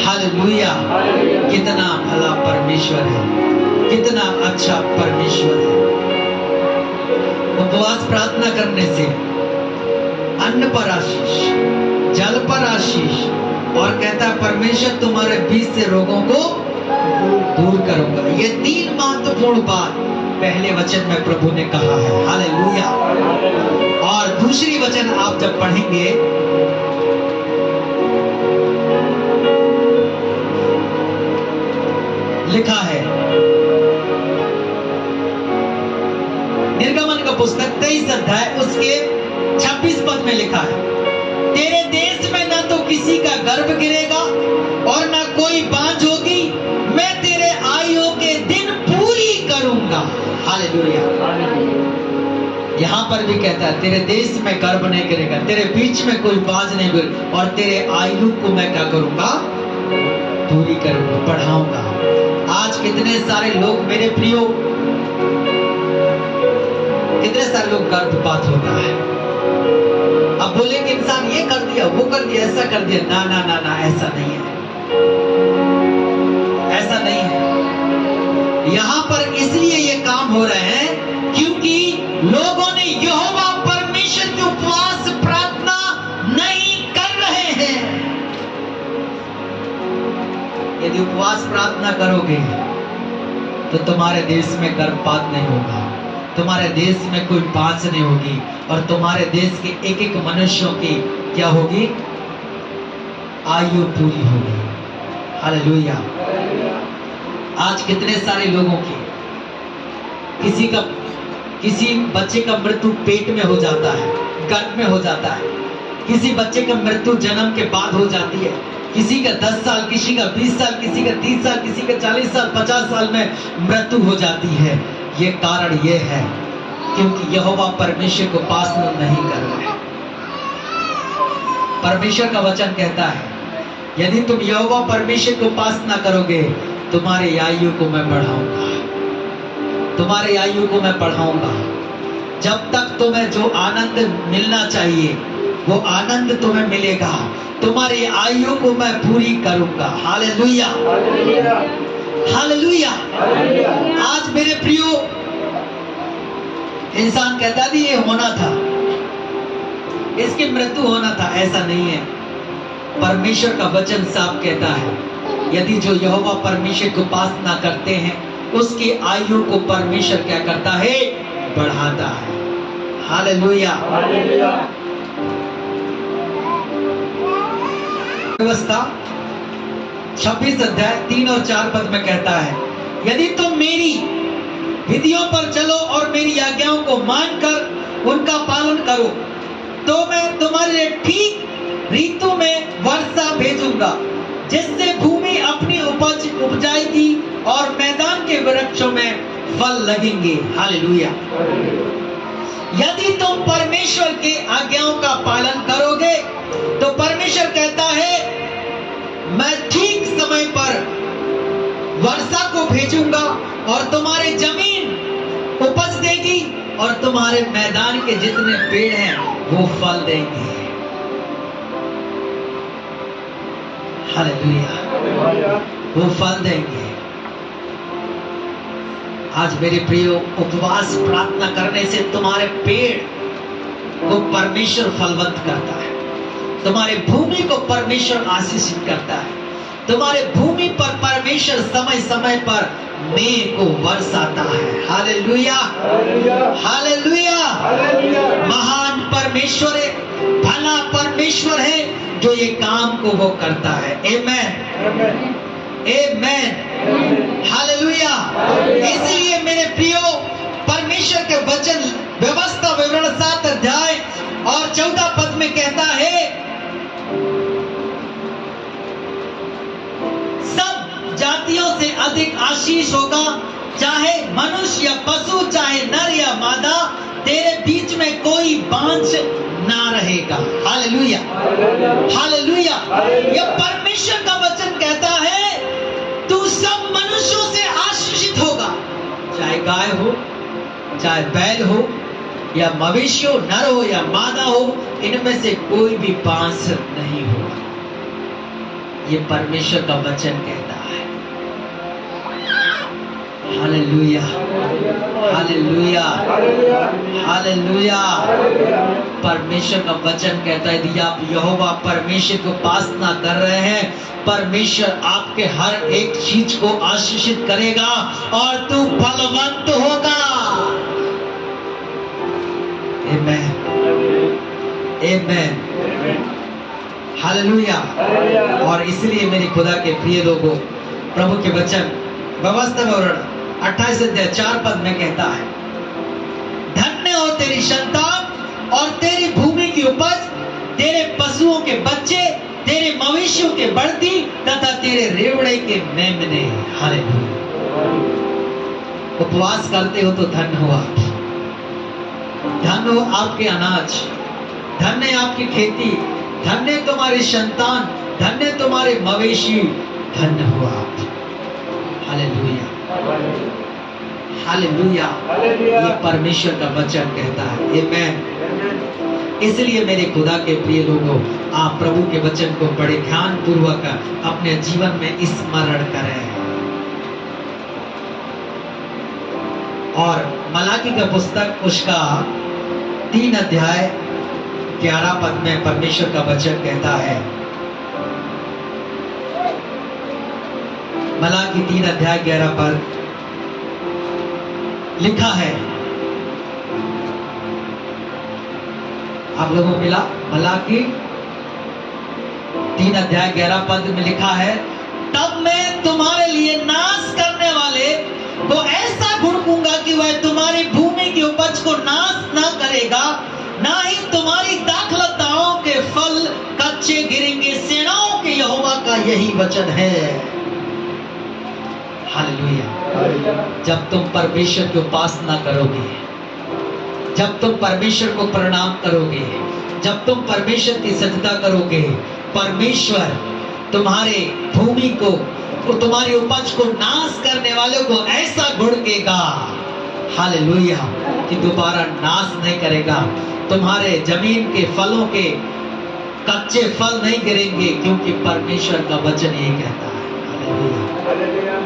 hallelujah. कितना भला परमेश्वर है, कितना अच्छा परमेश्वर है। उपवास प्रार्थना करने से अन्न पर आशीष, जल पर आशीष, और कहता है परमेश्वर तुम्हारे बीच से रोगों को दूर करूंगा। ये तीन महत्वपूर्ण बात पहले वचन में प्रभु ने कहा है। हालेलुया। और दूसरी वचन आप जब पढ़ेंगे, लिखा है निर्गमन का पुस्तक 23 अध्याय उसके 26 पद में लिखा है तेरे देश में न तो किसी का गर्भ गिरेगा और न कोई बांझ होगी, मैं तेरे आयु के दिन पूरी करूंगा। हालेलुया। यहाँ पर भी कहता है तेरे देश में गर्भ नहीं गिरेगा, तेरे बीच में कोई बांझ नहीं गिरेगा, और तेरे आयु को मैं क्या करूंगा? पूरी करूंगा, बढ़ाऊंगा। आज कितने सारे लोग मेरे प्रियो, कितने सारे लोग गर्भपात होता है। अब बोलेंगे इंसान ये कर दिया, वो कर दिया, ऐसा कर दिया। ना ना ना ना, ऐसा नहीं है, ऐसा नहीं है। यहाँ पर इसलिए ये काम हो रहे हैं क्योंकि लोगों ने यहोवा परमेश्वर की उपवास प्रार्थना नहीं कर रहे हैं। यदि उपवास प्रार्थना करोगे तो तुम्हारे देश में गर्भपात नहीं होगा, तुम्हारे देश में कोई बांझ नहीं होगी, और तुम्हारे देश के एक एक मनुष्यों की क्या होगी? आयु पूरी होगी। हालेलुया। आज कितने सारे लोगों की किसी बच्चे का मृत्यु पेट में हो जाता है, गर्भ में हो जाता है। किसी बच्चे का मृत्यु जन्म के बाद हो जाती है। किसी का 10 साल, किसी का 20 साल, किसी का 30 साल, किसी का 40 साल, 50 साल में मृत्यु हो जाती है। ये कारण ये है क्योंकि यहोवा परमेश्वर को उपासना नहीं कर रहे। परमेश्वर का वचन कहता है यदि तुम यहोवा परमेश्वर को उपासना करोगे, तुम्हारी आयु को मैं बढ़ाऊंगा, तुम्हारी आयु को मैं बढ़ाऊंगा। जब तक तुम्हें जो आनंद मिलना चाहिए वो आनंद तुम्हें मिलेगा। तुम्हारी आयु को मैं पूरी करूंगा। Hallelujah, hallelujah. आज मेरे प्रियो, इंसान कहता था ये होना था, इसकी मृत्यु होना था। ऐसा नहीं है। परमेश्वर का वचन साफ कहता है यदि जो यहोवा परमेश्वर को उपासना करते हैं उसकी आयु को परमेश्वर क्या करता है? बढ़ाता है। हालेलुया। व्यवस्था 26 अध्याय 3 और 4 पद में कहता है यदि तुम मेरी विधियों पर चलो और मेरी आज्ञाओं को मानकर उनका पालन करो तो मैं तुम्हारे लिए ठीक ऋतु में वर्षा भेजूंगा, जिससे भूमि अपनी उपज उपजाएगी और मैदान के वृक्षों में फल लगेंगे। हालेलुया। यदि तुम परमेश्वर के आज्ञाओं का पालन करोगे तो परमेश्वर कहता है मैं ठीक समय पर वर्षा को भेजूंगा और तुम्हारी जमीन उपज देगी और तुम्हारे मैदान के जितने पेड़ हैं वो फल देंगे। हालेलुया, वो फल देंगे। आज मेरे प्रियो, उपवास प्रार्थना करने से तुम्हारे पेड़ को परमेश्वर फलवंत करता है, तुम्हारे भूमि को परमेश्वर आशीषित करता है, तुम्हारे भूमि पर परमेश्वर समय समय पर मेघ को बरसाता है। Hallelujah, hallelujah. महान परमेश्वर है, भला परमेश्वर है जो ये काम को वो करता है। आमेन, आमेन, हालेलुया। इसलिए मेरे प्रियो, परमेश्वर के वचन व्यवस्था विवरण 7 अध्याय और 14 पद में कहता है सब जातियों से अधिक आशीष होगा, चाहे मनुष्य या पशु, चाहे नर या मादा, तेरे बीच में कोई बांझ ना रहेगा। Hallelujah, hallelujah. यह परमेश्वर का वचन कहता है तू सब मनुष्यों से आशीषित होगा, चाहे गाय हो, चाहे बैल हो या मवेशी हो, नर हो या मादा हो, इनमें से कोई भी बांझ नहीं होगा। ये परमेश्वर का वचन कहता है। Hallelujah, hallelujah, hallelujah. परमेश्वर का वचन कहता है यदि आप यहोवा परमेश्वर को उपासना कर रहे हैं, परमेश्वर आपके हर एक चीज को आशीषित करेगा और तू फलवंत होगा। आमेन, आमेन, हालेलुया। और इसलिए मेरे खुदा के प्रिय लोगों, प्रभु के वचन व्यवस्था विवरण 28 अध्याय 4 पद में कहता है धन्य हो तेरी संतान और तेरी भूमि की उपज, तेरे पशुओं के बच्चे, तेरे मवेशियों के बढ़ती तथा तेरे रेवड़े के मेमने। हालेलुया। उपवास करते हो तो धन्य हो आप, धन्य हो आपके अनाज, धन्य आपकी खेती, धन्य तुम्हारी संतान, धन्य तुम्हारे मवेशी, धन्य हो आप। Hallelujah, hallelujah. ये परमेश्वर का वचन कहता है। आमेन। इसलिए मेरे खुदा के प्रिय लोगों, आप प्रभु के वचन को बड़े ध्यान पूर्वक अपने जीवन में स्मरण करें। और मलाकी का पुस्तक उसका 3 अध्याय 11 पद में परमेश्वर का वचन कहता है, मलाकी 3 अध्याय 11 पद लिखा है आप लोगों को मिला? मलाकी 3 अध्याय 11 पद में लिखा है, तब मैं तुम्हारे लिए नाश करने वाले को ऐसा घुड़कूंगा कि वह तुम्हारी भूमि की उपज को नाश ना करेगा, ना ही तुम्हारी दाखलताओं के फल कच्चे गिरेंगे। सेनाओं के यहोवा का यही वचन है। हालेलुया। जब तुम परमेश्वर की उपासना करोगे, जब तुम परमेश्वर को प्रणाम करोगे, जब तुम परमेश्वर की सजदा करोगे, परमेश्वर तुम्हारे भूमि को, तुम्हारी उपज को नाश करने वालों को ऐसा घुड़केगा, हालेलुया, कि दोबारा नाश नहीं करेगा। तुम्हारे जमीन के फलों के कच्चे फल नहीं गिरेंगे, क्योंकि परमेश्वर का वचन यही कहता है। हालेलुया।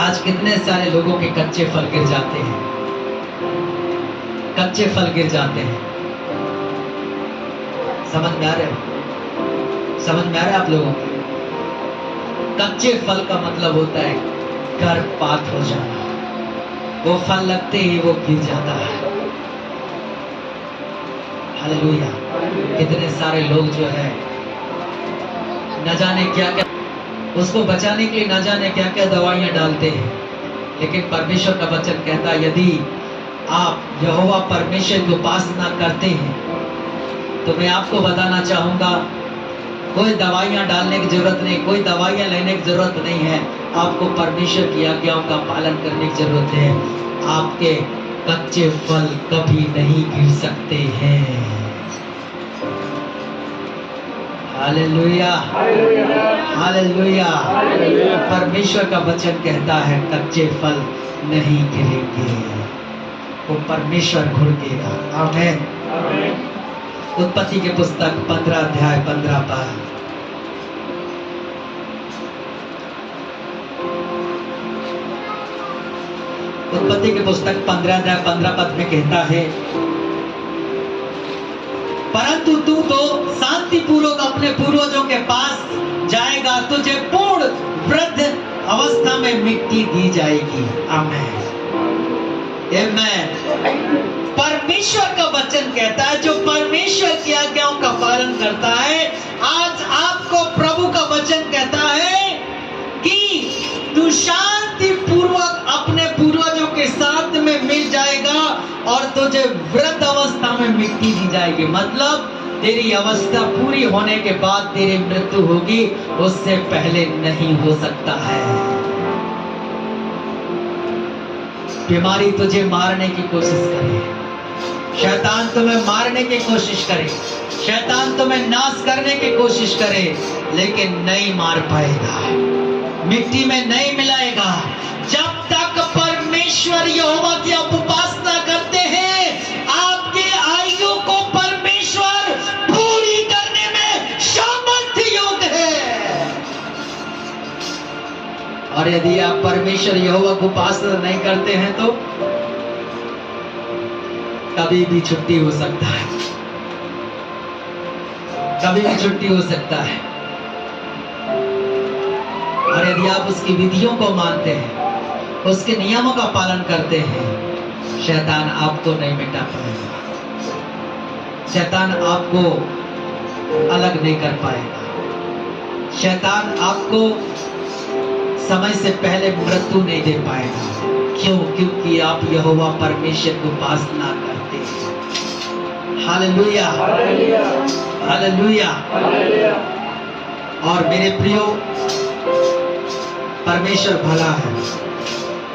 आज कितने सारे लोगों के कच्चे फल गिर जाते हैं, कच्चे फल गिर जाते हैं। समझ में आ रहे हो? समझ में आ रहा है आप लोगों को? कच्चे फल का मतलब होता है गर्भपात हो जाना। वो फल लगते ही वो गिर जाता है। हालेलुया। कितने सारे लोग जो है न जाने क्या क्या, उसको बचाने के लिए न जाने क्या क्या दवाइयां डालते हैं, लेकिन परमेश्वर का वचन कहता है यदि आप यहोवा परमेश्वर की उपासना करते हैं तो मैं आपको बताना चाहूंगा, कोई दवाइयां डालने की जरूरत नहीं, कोई दवाइयां लेने की जरूरत नहीं है। आपको परमेश्वर की आज्ञाओं का पालन करने की जरूरत है। आपके कच्चे फल कभी नहीं गिर सकते हैं। Hallelujah, hallelujah. परमेश्वर का वचन कहता है कच्चे फल नहीं गिरेंगे, वो परमेश्वर घुड़केगा। आमीन। उत्पत्ति की पुस्तक 15 अध्याय 15 पद। उत्पत्ति की पुस्तक 15 अध्याय 15 पद में कहता है, परंतु तू तो शांति पूर्वक अपने पूर्वजों के पास जाएगा, तुझे पूर्ण वृद्ध अवस्था में मिट्टी दी जाएगी। आमीन, आमीन। परमेश्वर का वचन कहता है जो परमेश्वर की आज्ञाओं का पालन करता है, आज आपको प्रभु का वचन कहता है कि तू शांति पूर्वक अपने पूर्वजों के साथ में मिल जाएगा और तुझे वृद्ध अवस्था में मिट्टी दी जाएगी। मतलब तेरी अवस्था पूरी होने के बाद तेरी मृत्यु होगी, उससे पहले नहीं हो सकता है। बीमारी तुझे मारने की कोशिश करे, शैतान तुम्हें मारने की कोशिश करे, शैतान तुम्हें नाश करने की कोशिश करे, लेकिन नहीं मार पाएगा, मिट्टी में नहीं मिलाएगा। जब तक परमेश्वर यहोवा की उपासना करते हैं, आपके आयु को परमेश्वर पूरी करने में सामर्थ्य युक्त है। और यदि आप परमेश्वर यहोवा को उपासना नहीं करते हैं तो कभी भी छुट्टी हो सकता है, कभी भी छुट्टी हो सकता है। और यदि आप उसकी विधियों को मानते हैं, उसके नियमों का पालन करते हैं, शैतान आपको नहीं मिटा पाएगा, शैतान आपको अलग नहीं कर पाएगा, शैतान आपको समय से पहले मृत्यु नहीं दे पाएगा। क्यों? क्योंकि आप यहोवा परमेश्वर की उपासना करते हैं। Hallelujah, hallelujah. और मेरे प्रियो, परमेश्वर भला है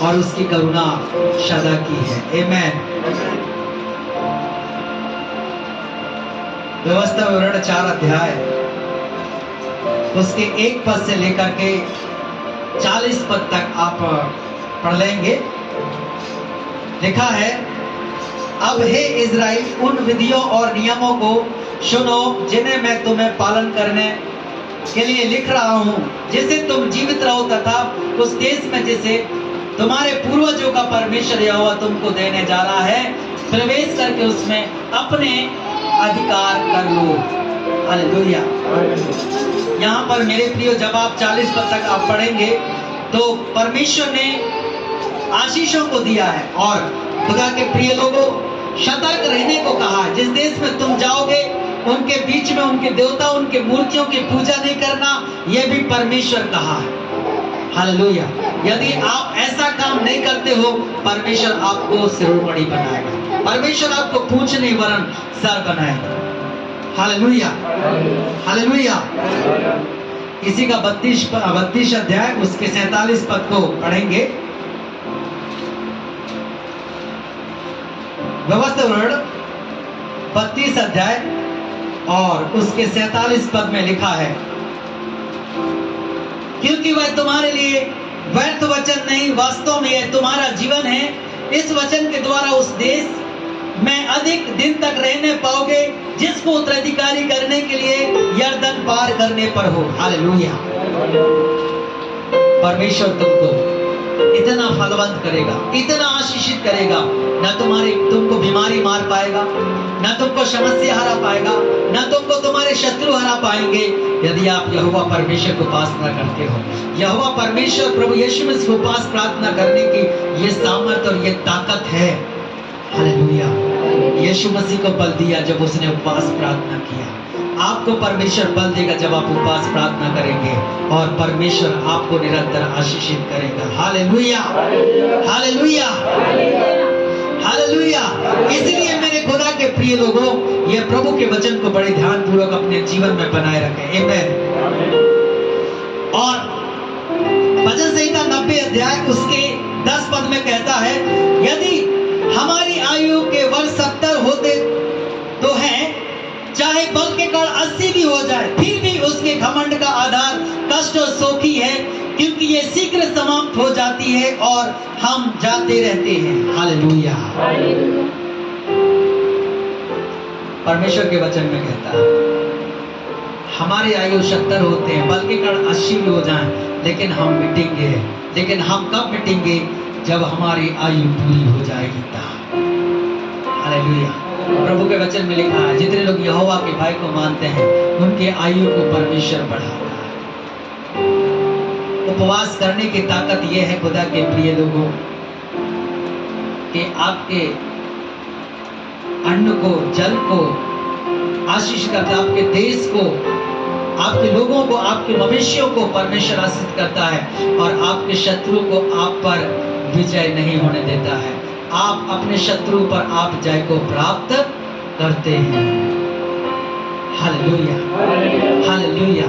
और उसकी करुणा सदा की है। आमीन। व्यवस्था विवरण 4 अध्याय उसके 1 पद से लेकर के 40 पद तक आप पढ़ लेंगे। लिखा है, अब हे इज़राइल, उन विधियों और नियमों को सुनो जिन्हें मैं तुम्हें पालन करने के लिए लिख रहा हूँ, जिससे तुम जीवित रहो तथा उस देश में जिसे तुम्हारे पूर्वजों का परमेश्वर यहोवा तुमको देने जा रहा है, प्रवेश करके उसमें अपने अधिकार कर लो। हालेलुया। यहाँ पर मेरे प्रियो, जब आप 40 पद तक आप पढ़ेंगे तो परमेश्वर ने आशीषों को दिया है। और खुदा के प्रिय लोगों, सतर्क रहने को कहा है। जिस देश में तुम जाओगे उनके बीच में उनके देवता, उनके मूर्तियों की पूजा नहीं करना, यह भी परमेश्वर कहा है। हालेलुया। यदि आप ऐसा काम नहीं करते हो, परमेश्वर आपको शिरोमणि बनाएगा, परमेश्वर आपको पूंछ नहीं वरन सर बनाएगा। Hallelujah, hallelujah. इसी का 32 अध्याय उसके 47 पद को पढ़ेंगे। व्यवस्था 32 अध्याय और उसके 47 पद में लिखा है, क्योंकि वह तुम्हारे लिए व्यर्थ वचन नहीं, वास्तव में यह तुम्हारा जीवन है। इस वचन के द्वारा उस देश में अधिक दिन तक रहने पाओगे जिसको उत्तराधिकारी करने के लिए यरदन पार करने पर हो। हालेलुया। परमेश्वर तुमको इतना फलवंत करेगा, इतना आशीषित करेगा, ना तुमको बीमारी मार पाएगा, ना तुमको समस्या हरा पाएगा, ना तुमको तुम्हारे शत्रु हरा पाएंगे, यदि आप यहोवा परमेश्वर को उपासना करते हो। यहोवा परमेश्वर प्रभु यीशु मसीह को उपास प्रार्थना करने की ये सामर्थ और ये ताकत है। हालेलुया। यीशु मसीह को बल दिया जब उसने उपवास प्रार्थना किया। आपको परमेश्वर बल देगा जब आप उपवास प्रार्थना करेंगे, और परमेश्वर आपको निरंतर आशीषित करेगा। Hallelujah, hallelujah, hallelujah. इसलिए मेरे खुदा के प्रिय लोगों, ये प्रभु के वचन को बड़े ध्यान पूर्वक अपने जीवन में बनाए रखें। आमीन। और भजन संहिता 90 अध्याय उसके 10 पद में कहता है, यदि हमारी आयु के वर्ष 70 होते तो हैं, चाहे बल के कण 80 भी हो जाए, फिर भी उसके घमंड का आधार कष्ट और शोखी है, क्योंकि ये शीघ्र समाप्त हो जाती है और हम जाते रहते हैं। हालेलुया। परमेश्वर के वचन में कहता है, हमारी आयु 70 होते हैं, बल के कण 80 भी हो जाएं, लेकिन हम मिटेंगे। लेकिन हम कब मिटेंगे? जब हमारी आयु पूरी हो जाएगी। हालेलुया। प्रभु के वचन में लिखा है, जितने लोग यहोवा के भाई को मानते हैं उनके आयु को परमेश्वर बढ़ाता है। उपवास करने की ताकत यह है खुदा के प्रिय लोगों, कि आपके अन्न को, जल को आशीष करता, आपके देश को, आपके लोगों को, आपके मवेशियों को परमेश्वर आशीष करता है, और आपके शत्रु को आप पर विजय नहीं होने देता है। आप अपने शत्रु पर आप जय को प्राप्त करते हैं। Hallelujah, hallelujah.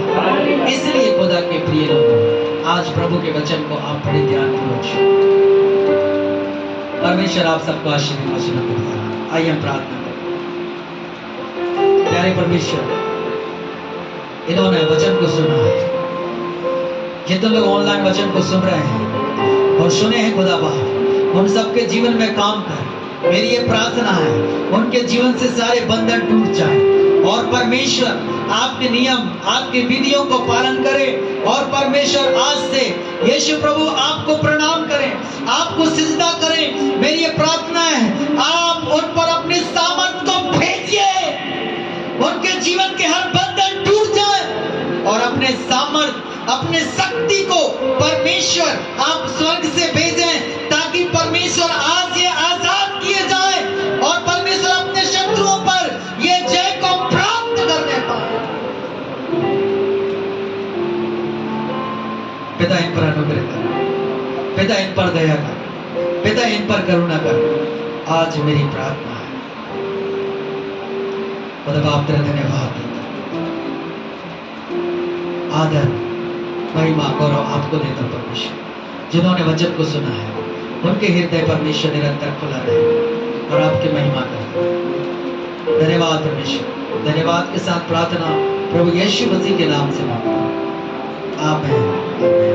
इसलिए खुदा के प्रिय लोगों, आज प्रभु के वचन को आप बड़े ध्यानपूर्वक सुनिए। परमेश्वर आप सबको आशीर्वाद देगा। आइए हम प्रार्थना करें। प्यारे परमेश्वर, इन्होंने वचन को सुना है, जितने लोग ऑनलाइन वचन को सुन रहे हैं और सुने हैं खुदा बाप, उन सबके जीवन में काम कर। मेरी ये प्रार्थना है, उनके जीवन से सारे बंधन टूट जाए, और परमेश्वर आपके नियम, आपके विधियों को पालन करे, और परमेश्वर आज से यीशु प्रभु आपको प्रणाम करें, आपको सिजदा करें। मेरी ये प्रार्थना है, आप उन पर अपनी सामर्थ को भेजिए, उनके जीवन के हर बंधन टूट जाए, और अपने सामर्थ, अपने शक्ति को परमेश्वर आप स्वर्ग से भेजें, ताकि परमेश्वर आज ये आजाद किए जाए, और परमेश्वर अपने शत्रुओं पर ये जय को प्राप्त करने पाए। पिता इन पर अनुग्रह कर, पिता इन पर दया कर, पिता इन पर करुणा कर। आज मेरी प्रार्थना है, खुदा बाप तेरा धन्यवाद देता, आदर महिमा गौरव आपको देता परमेश्वर। जिन्होंने वचन को सुना है उनके हृदय परमेश्वर निरंतर खुला रहे और आपकी महिमा करे। धन्यवाद परमेश्वर। धन्यवाद के साथ प्रार्थना प्रभु यीशु मसीह के नाम से मांगता हूं। आमीन।